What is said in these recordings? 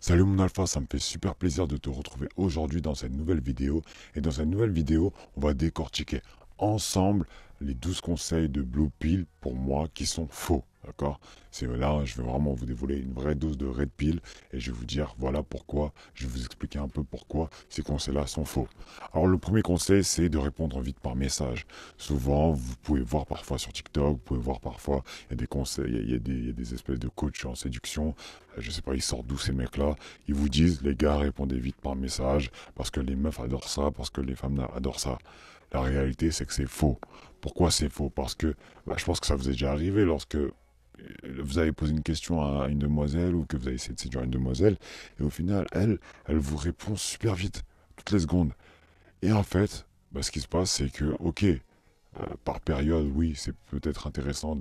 Salut mon alpha, ça me fait super plaisir de te retrouver aujourd'hui dans cette nouvelle vidéo. Et dans cette nouvelle vidéo, on va décortiquer ensemble les 12 conseils de Blue Pill pour moi qui sont faux. D'accord? C'est là, je vais vraiment vous dévoiler une vraie dose de Red Pill et je vais vous dire voilà pourquoi, je vais vous expliquer un peu pourquoi ces conseils-là sont faux. Alors le premier conseil, c'est de répondre vite par message. Souvent, vous pouvez voir parfois sur TikTok, vous pouvez voir parfois, il y a des conseils, il y a des espèces de coachs en séduction. Je sais pas, ils sortent d'où ces mecs-là. Ils vous disent, les gars, répondez vite par message, parce que les meufs adorent ça, parce que les femmes adorent ça. La réalité, c'est que c'est faux. Pourquoi c'est faux? Parce que je pense que ça vous est déjà arrivé lorsque vous avez posé une question à une demoiselle ou que vous avez essayé de séduire une demoiselle, et au final, elle vous répond super vite, toutes les secondes. Et en fait, ce qui se passe, c'est que, ok, par période, oui, c'est peut-être intéressant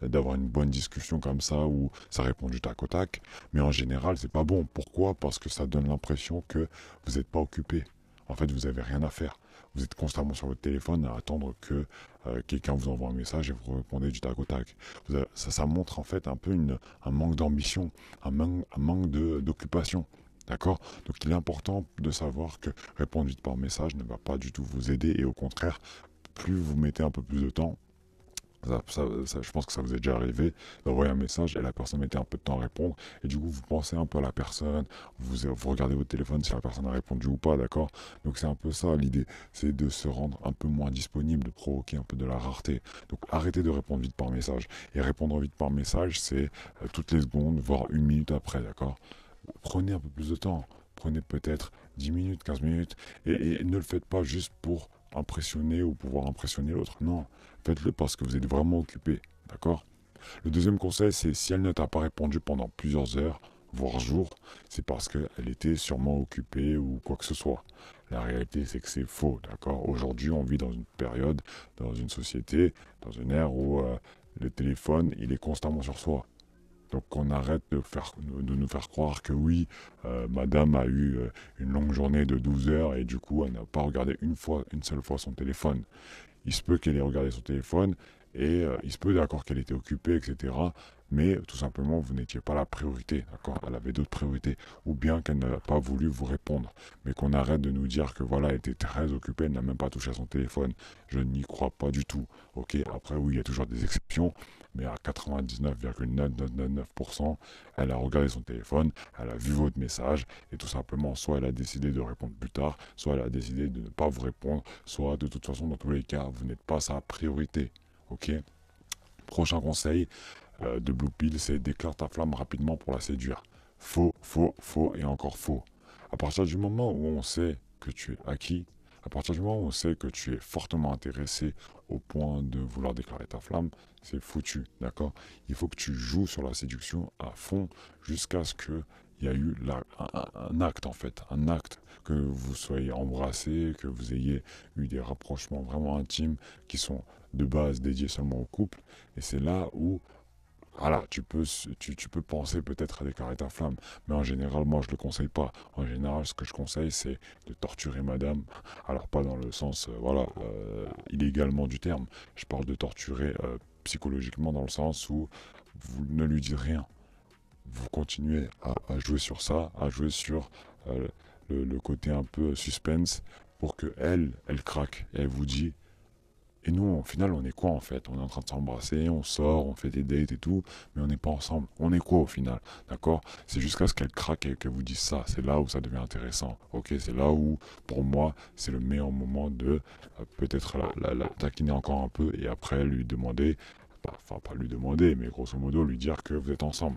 d'avoir une bonne discussion comme ça où ça répond du tac au tac, mais en général, c'est pas bon. Pourquoi? Parce que ça donne l'impression que vous n'êtes pas occupé. En fait, vous avez rien à faire. Vous êtes constamment sur votre téléphone à attendre que quelqu'un vous envoie un message et vous répondez du tac au tac. Ça montre en fait un peu un manque d'ambition, un manque d'occupation. D'accord? Donc il est important de savoir que répondre vite par message ne va pas du tout vous aider et au contraire, plus vous mettez un peu plus de temps, je pense que ça vous est déjà arrivé d'envoyer un message et la personne mettait un peu de temps à répondre et du coup vous pensez un peu à la personne, vous regardez votre téléphone si la personne a répondu ou pas, d'accord? Donc c'est un peu ça l'idée, c'est de se rendre un peu moins disponible, de provoquer un peu de la rareté. Donc arrêtez de répondre vite par message. Et répondre vite par message, c'est toutes les secondes, voire une minute après, d'accord? Prenez un peu plus de temps. Prenez peut-être 10 minutes, 15 minutes. Et ne le faites pas juste pour impressionner ou pouvoir impressionner l'autre. Non, faites-le parce que vous êtes vraiment occupé. D'accord? Le deuxième conseil, c'est si elle ne t'a pas répondu pendant plusieurs heures, voire jours, c'est parce qu'elle était sûrement occupée ou quoi que ce soit. La réalité, c'est que c'est faux. D'accord? Aujourd'hui, on vit dans une période, dans une société, dans une ère où le téléphone, il est constamment sur soi. Donc on arrête de nous faire croire que oui, madame a eu une longue journée de 12 heures et du coup elle n'a pas regardé une seule fois son téléphone. Il se peut qu'elle ait regardé son téléphone et il se peut d'accord qu'elle était occupée, etc. Mais tout simplement, vous n'étiez pas la priorité, d'accord? Elle avait d'autres priorités. Ou bien qu'elle n'a pas voulu vous répondre. Mais qu'on arrête de nous dire que voilà, elle était très occupée, elle n'a même pas touché à son téléphone. Je n'y crois pas du tout. Ok, après oui, il y a toujours des exceptions, mais à 99,999%, elle a regardé son téléphone, elle a vu votre message, et tout simplement, soit elle a décidé de répondre plus tard, soit elle a décidé de ne pas vous répondre, soit de toute façon, dans tous les cas, vous n'êtes pas sa priorité. Ok? Prochain conseil de Blue Pill, c'est déclare ta flamme rapidement pour la séduire. Faux, faux, faux et encore faux. À partir du moment où on sait que tu es acquis, à partir du moment où on sait que tu es fortement intéressé au point de vouloir déclarer ta flamme, c'est foutu, d'accord? Il faut que tu joues sur la séduction à fond jusqu'à ce que il y a eu un acte en fait, un acte, que vous soyez embrassé, que vous ayez eu des rapprochements vraiment intimes qui sont de base dédiés seulement au couple. Et c'est là où voilà, tu peux penser peut-être à déclarer ta flamme, mais en général, moi, je le conseille pas. En général, ce que je conseille, c'est de torturer madame. Alors, pas dans le sens, illégalement du terme. Je parle de torturer psychologiquement dans le sens où vous ne lui dites rien. Vous continuez à jouer sur ça, à jouer sur euh, le côté un peu suspense pour que elle craque. Et elle vous dit, et nous, au final, on est quoi en fait? On est en train de s'embrasser, on sort, on fait des dates et tout, mais on n'est pas ensemble. On est quoi au final? D'accord? C'est jusqu'à ce qu'elle craque et qu'elle vous dise ça. C'est là où ça devient intéressant. Ok? C'est là où, pour moi, c'est le meilleur moment de peut-être la taquiner encore un peu et après lui demander, enfin pas lui demander, mais grosso modo lui dire que vous êtes ensemble.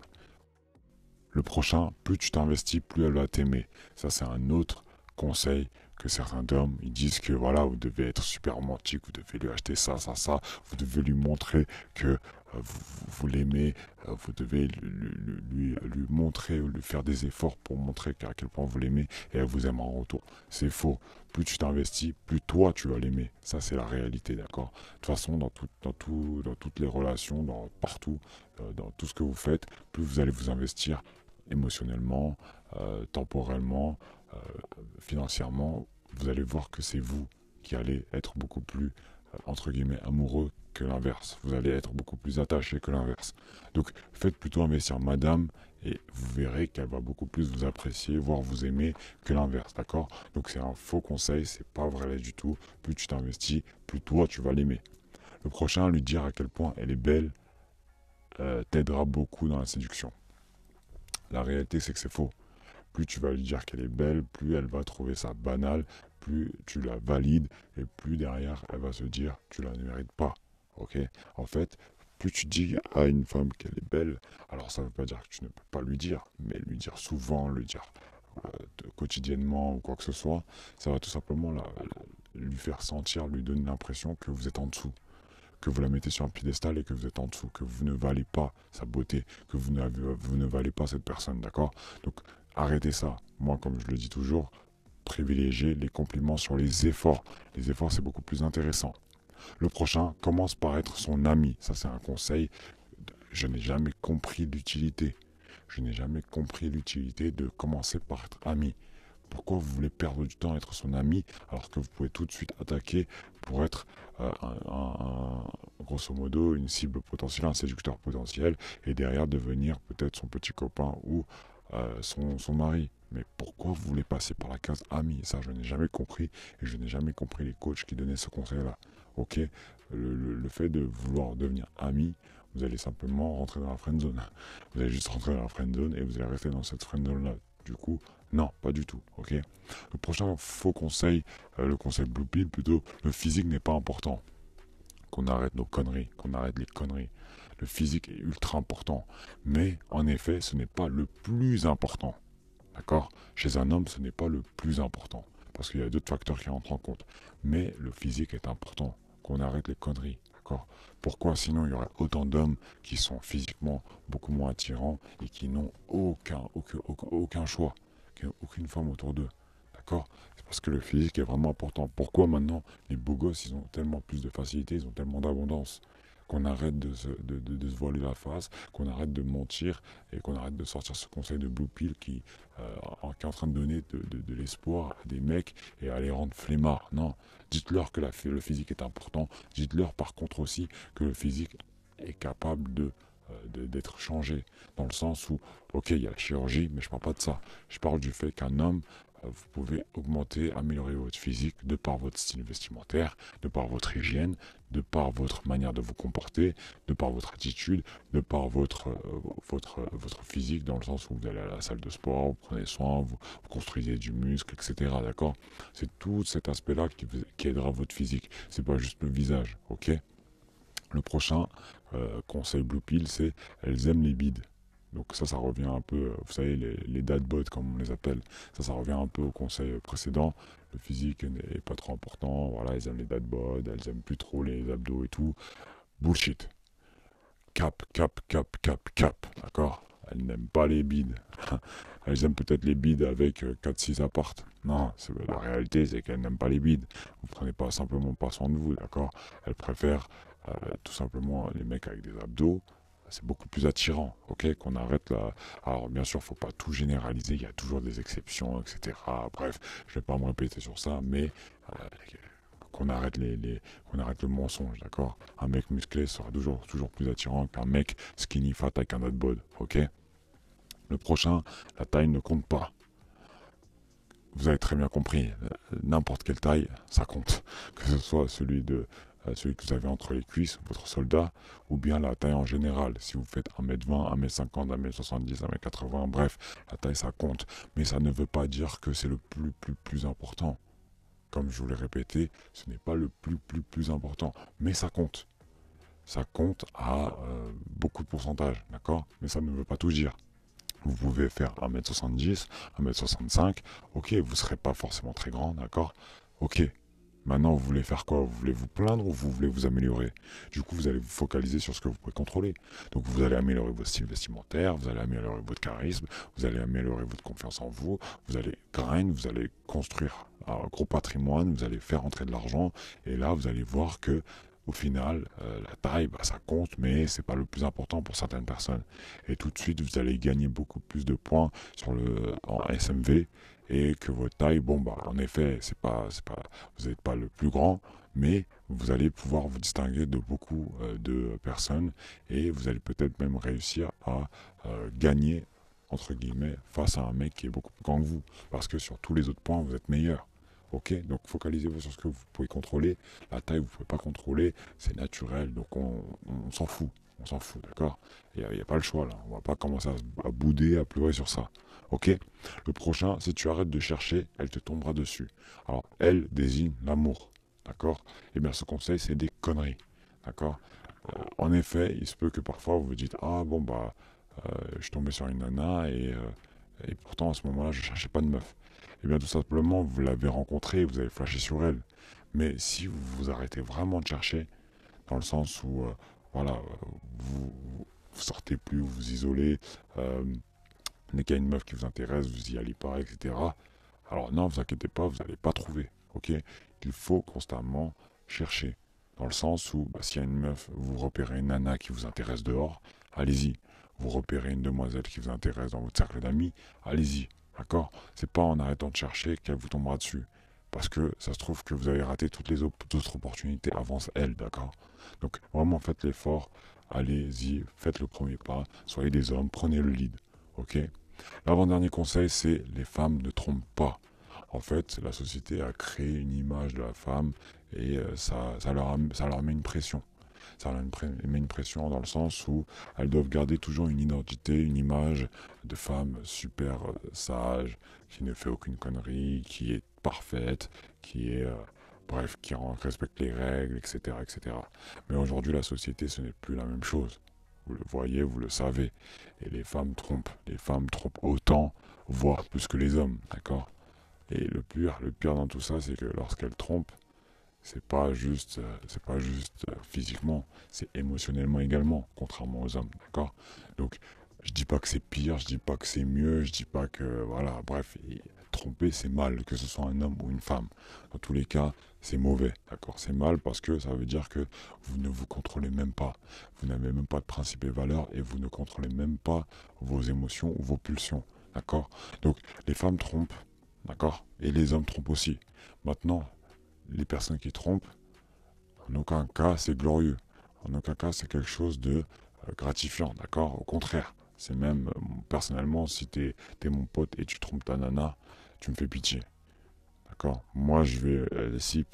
Le prochain, plus tu t'investis, plus elle va t'aimer. Ça, c'est un autre conseil que certains hommes, ils disent que voilà, vous devez être super romantique, vous devez lui acheter ça, ça, ça, vous devez lui montrer que vous l'aimez, vous devez lui montrer, lui faire des efforts pour montrer à quel point vous l'aimez et elle vous aime en retour. C'est faux. Plus tu t'investis, plus toi tu vas l'aimer. Ça, c'est la réalité, d'accord? De toute façon, dans toutes les relations, partout, dans tout ce que vous faites, plus vous allez vous investir émotionnellement, temporellement, euh, financièrement, vous allez voir que c'est vous qui allez être beaucoup plus, entre guillemets, amoureux que l'inverse. Vous allez être beaucoup plus attaché que l'inverse. Donc, faites plutôt investir madame et vous verrez qu'elle va beaucoup plus vous apprécier, voire vous aimer que l'inverse, d'accord? Donc c'est un faux conseil, c'est pas vrai du tout. Plus tu t'investis, plus toi tu vas l'aimer. Le prochain, lui dire à quel point elle est belle, t'aidera beaucoup dans la séduction. La réalité, c'est que c'est faux. Plus tu vas lui dire qu'elle est belle, plus elle va trouver ça banal, plus tu la valides, et plus derrière, elle va se dire, tu la mérites pas. Ok? En fait, plus tu dis à une femme qu'elle est belle, alors ça ne veut pas dire que tu ne peux pas lui dire, mais lui dire souvent, lui dire quotidiennement ou quoi que ce soit, ça va tout simplement lui faire sentir, lui donner l'impression que vous êtes en dessous, que vous la mettez sur un piédestal et que vous êtes en dessous, que vous ne valez pas sa beauté, que vous ne valez pas cette personne, d'accord? Donc arrêtez ça. Moi, comme je le dis toujours, privilégiez les compliments sur les efforts. Les efforts, c'est beaucoup plus intéressant. Le prochain, commence par être son ami. Ça, c'est un conseil. Je n'ai jamais compris l'utilité. Je n'ai jamais compris l'utilité de commencer par être ami. Pourquoi vous voulez perdre du temps à être son ami alors que vous pouvez tout de suite attaquer pour être grosso modo une cible potentielle, un séducteur potentiel et derrière devenir peut-être son petit copain ou son mari. Mais pourquoi vous voulez passer par la case ami? Ça, je n'ai jamais compris et je n'ai jamais compris les coachs qui donnaient ce conseil-là. Ok, le fait de vouloir devenir ami, vous allez simplement rentrer dans la friend zone. Vous allez juste rentrer dans la friend zone et vous allez rester dans cette friend zone-là. Du coup, non, pas du tout, ok? Le prochain faux conseil, le conseil Blue Pill plutôt, le physique n'est pas important. Qu'on arrête nos conneries, qu'on arrête les conneries. Le physique est ultra important. Mais, en effet, ce n'est pas le plus important. D'accord? Chez un homme, ce n'est pas le plus important. Parce qu'il y a d'autres facteurs qui rentrent en compte. Mais le physique est important. Qu'on arrête les conneries. D'accord? Pourquoi sinon il y aurait autant d'hommes qui sont physiquement beaucoup moins attirants et qui n'ont aucun choix, aucune femme autour d'eux. D'accord? C'est parce que le physique est vraiment important. Pourquoi maintenant les beaux gosses ils ont tellement plus de facilité, ils ont tellement d'abondance? Qu'on arrête de se voiler la face, qu'on arrête de mentir et qu'on arrête de sortir ce conseil de Blue Pill qui est en train de donner de l'espoir à des mecs et à les rendre flemmards. Non, dites-leur que le physique est important. Dites-leur par contre aussi que le physique est capable d'être changé. Dans le sens où, ok, il y a la chirurgie, mais je parle pas de ça. Je parle du fait qu'un homme, vous pouvez augmenter, améliorer votre physique de par votre style vestimentaire, de par votre hygiène, de par votre manière de vous comporter, de par votre attitude, de par votre physique, dans le sens où vous allez à la salle de sport, vous prenez soin, vous construisez du muscle, etc. D'accord? C'est tout cet aspect-là qui aidera votre physique. C'est pas juste le visage, ok? Le prochain conseil Blue Pill, c'est elles aiment les bides. Donc ça revient un peu, vous savez, les dadbods comme on les appelle. Ça revient un peu au conseil précédent. Le physique n'est pas trop important. Voilà, elles aiment les dadbods, elles aiment plus trop les abdos et tout. Bullshit. Cap, cap, cap, cap, cap. D'accord? Elles n'aiment pas les bides. Elles aiment peut-être les bides avec 4-6 appartes. Non, la réalité, c'est qu'elles n'aiment pas les bides. Vous prenez pas simplement pas soin de vous, d'accord? Elles préfèrent tout simplement les mecs avec des abdos. C'est beaucoup plus attirant, ok? Qu'on arrête là. Alors bien sûr, faut pas tout généraliser. Il y a toujours des exceptions, etc. Bref, je vais pas me répéter sur ça, mais qu'on arrête qu'on arrête le mensonge, d'accord? Un mec musclé sera toujours plus attirant qu'un mec skinny fat avec un bod, ok? Le prochain, la taille ne compte pas. Vous avez très bien compris, n'importe quelle taille, ça compte. Que ce soit celui que vous avez entre les cuisses, votre soldat, ou bien la taille en général. Si vous faites 1m20, 1m50, 1m70, 1m80, bref, la taille ça compte. Mais ça ne veut pas dire que c'est le plus important. Comme je vous l'ai répété, ce n'est pas le plus important. Mais ça compte. Ça compte à beaucoup de pourcentage, d'accord? Mais ça ne veut pas tout dire. Vous pouvez faire 1m70, 1m65, ok, vous ne serez pas forcément très grand, d'accord? Ok, maintenant vous voulez faire quoi? Vous voulez vous plaindre ou vous voulez vous améliorer? Du coup, vous allez vous focaliser sur ce que vous pouvez contrôler. Donc vous allez améliorer votre style vestimentaire, vous allez améliorer votre charisme, vous allez améliorer votre confiance en vous, vous allez grind, vous allez construire un gros patrimoine, vous allez faire entrer de l'argent, et là vous allez voir que au final, la taille, ça compte, mais c'est pas le plus important pour certaines personnes. Et tout de suite, vous allez gagner beaucoup plus de points en SMV et que votre taille, en effet, vous n'êtes pas le plus grand, mais vous allez pouvoir vous distinguer de beaucoup de personnes et vous allez peut-être même réussir à gagner entre guillemets, face à un mec qui est beaucoup plus grand que vous. Parce que sur tous les autres points, vous êtes meilleur. Ok, donc focalisez-vous sur ce que vous pouvez contrôler. La taille, vous ne pouvez pas contrôler, c'est naturel, donc on s'en fout. On s'en fout, d'accord? Il n'y a pas le choix là. On va pas commencer à bouder, à pleurer sur ça. Ok? Le prochain, si tu arrêtes de chercher, elle te tombera dessus. Alors, elle désigne l'amour. D'accord? Eh bien, ce conseil, c'est des conneries. D'accord? En effet, il se peut que parfois vous vous dites, ah bon, bah, je suis tombé sur une nana et pourtant, à ce moment-là, je cherchais pas de meuf. Eh bien, tout simplement, vous l'avez rencontrée, vous avez flashé sur elle. Mais si vous vous arrêtez vraiment de chercher, dans le sens où, voilà, vous sortez plus, vous vous isolez, dès qu'il y a une meuf qui vous intéresse, vous y allez pas, etc. Alors non, vous inquiétez pas, vous n'allez pas trouver, ok? Il faut constamment chercher. Dans le sens où, bah, s'il y a une meuf, vous repérez une nana qui vous intéresse dehors, allez-y. Vous repérez une demoiselle qui vous intéresse dans votre cercle d'amis, allez-y. D'accord? C'est pas en arrêtant de chercher qu'elle vous tombera dessus. Parce que ça se trouve que vous avez raté toutes les autres opportunités avant elle, d'accord? Donc vraiment faites l'effort, allez-y, faites le premier pas, soyez des hommes, prenez le lead, ok? L'avant-dernier conseil, c'est les femmes ne trompent pas. En fait, la société a créé une image de la femme et ça leur met une pression. Ça leur met une pression dans le sens où elles doivent garder toujours une identité, une image de femme super sage, qui ne fait aucune connerie, qui est parfaite, qui est, bref, respecte les règles, etc., etc. Mais aujourd'hui, la société, ce n'est plus la même chose. Vous le voyez, vous le savez. Et les femmes trompent. Les femmes trompent autant, voire plus que les hommes, d'accord? Et le pire dans tout ça, c'est que lorsqu'elles trompent, c'est pas juste physiquement, c'est émotionnellement également, contrairement aux hommes, d'accord? Donc, je dis pas que c'est pire, je dis pas que c'est mieux, je dis pas que, voilà, bref, tromper c'est mal, que ce soit un homme ou une femme. Dans tous les cas, c'est mauvais, d'accord? C'est mal parce que ça veut dire que vous ne vous contrôlez même pas, vous n'avez même pas de principes et valeurs et vous ne contrôlez même pas vos émotions ou vos pulsions, d'accord? Donc, les femmes trompent, d'accord? Et les hommes trompent aussi. Maintenant, les personnes qui trompent, en aucun cas c'est glorieux. En aucun cas c'est quelque chose de gratifiant, d'accord? Au contraire, c'est même, personnellement, si t'es mon pote et tu trompes ta nana, tu me fais pitié. D'accord? Moi, je vais, si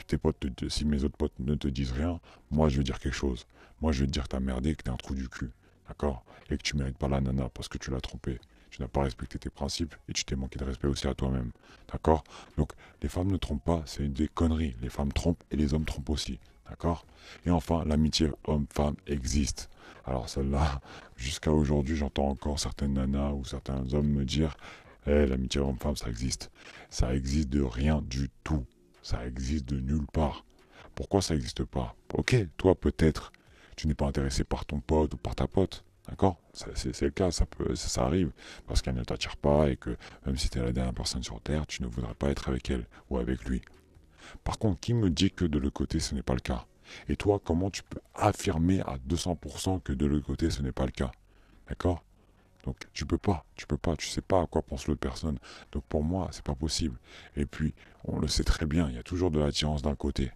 mes autres potes ne te disent rien, moi, je vais dire quelque chose. Moi, je vais te dire que t'as merdé, que t'es un trou du cul. D'accord? Et que tu mérites pas la nana parce que tu l'as trompée. Tu n'as pas respecté tes principes et tu t'es manqué de respect aussi à toi-même. D'accord? Donc, les femmes ne trompent pas, c'est des conneries. Les femmes trompent et les hommes trompent aussi. D'accord? Et enfin, l'amitié homme-femme existe. Alors celle-là, jusqu'à aujourd'hui, j'entends encore certaines nanas ou certains hommes me dire l'amitié homme-femme, ça existe. Ça existe de rien du tout. Ça existe de nulle part. Pourquoi ça n'existe pas? Ok, toi peut-être, tu n'es pas intéressé par ton pote ou par ta pote. D'accord? C'est le cas, ça arrive. Parce qu'elle ne t'attire pas et que même si tu es la dernière personne sur Terre, tu ne voudrais pas être avec elle ou avec lui. Par contre, qui me dit que de l'autre côté, ce n'est pas le cas? Et toi, comment tu peux affirmer à 200% que de l'autre côté, ce n'est pas le cas? D'accord? Donc tu peux pas, tu sais pas à quoi pense l'autre personne. Donc pour moi, c'est pas possible. Et puis, on le sait très bien, il y a toujours de l'attirance d'un côté.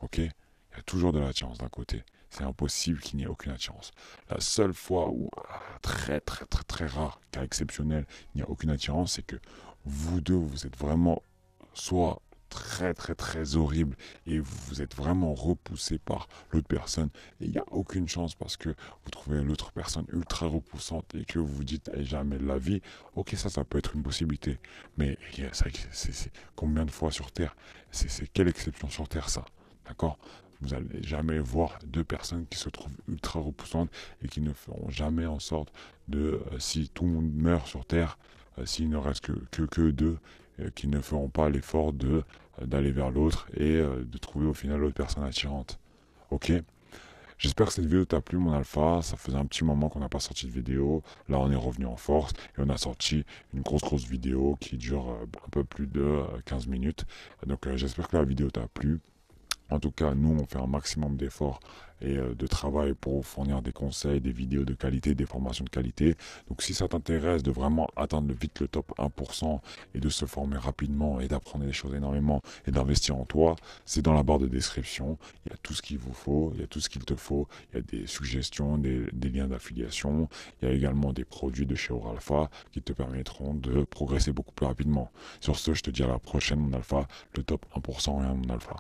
Ok? Il y a toujours de l'attirance d'un côté. C'est impossible qu'il n'y ait aucune attirance. La seule fois où, très très très très rare, cas exceptionnel, il n'y a aucune attirance, c'est que vous deux, vous êtes vraiment soit très très très horrible et vous êtes vraiment repoussé par l'autre personne et il n'y a aucune chance parce que vous trouvez l'autre personne ultra repoussante et que vous vous dites jamais de la vie, ok, ça peut être une possibilité, mais c'est combien de fois sur Terre, c'est quelle exception sur Terre ça, d'accord? Vous n'allez jamais voir deux personnes qui se trouvent ultra repoussantes et qui ne feront jamais en sorte de, si tout le monde meurt sur Terre, s'il ne reste que deux, qui ne feront pas l'effort d'aller vers l'autre et de trouver au final l'autre personne attirante. Ok? J'espère que cette vidéo t'a plu, mon alpha. Ça faisait un petit moment qu'on n'a pas sorti de vidéo. Là, on est revenu en force et on a sorti une grosse vidéo qui dure un peu plus de 15 minutes. Donc, j'espère que la vidéo t'a plu. En tout cas, nous, on fait un maximum d'efforts et de travail pour vous fournir des conseils, des vidéos de qualité, des formations de qualité. Donc si ça t'intéresse de vraiment atteindre vite le top 1% et de se former rapidement et d'apprendre des choses énormément et d'investir en toi, c'est dans la barre de description. Il y a tout ce qu'il vous faut, il y a tout ce qu'il te faut. Il y a des suggestions, des liens d'affiliation. Il y a également des produits de chez Oralpha qui te permettront de progresser beaucoup plus rapidement. Sur ce, je te dis à la prochaine, mon alpha. Le top 1% est mon alpha.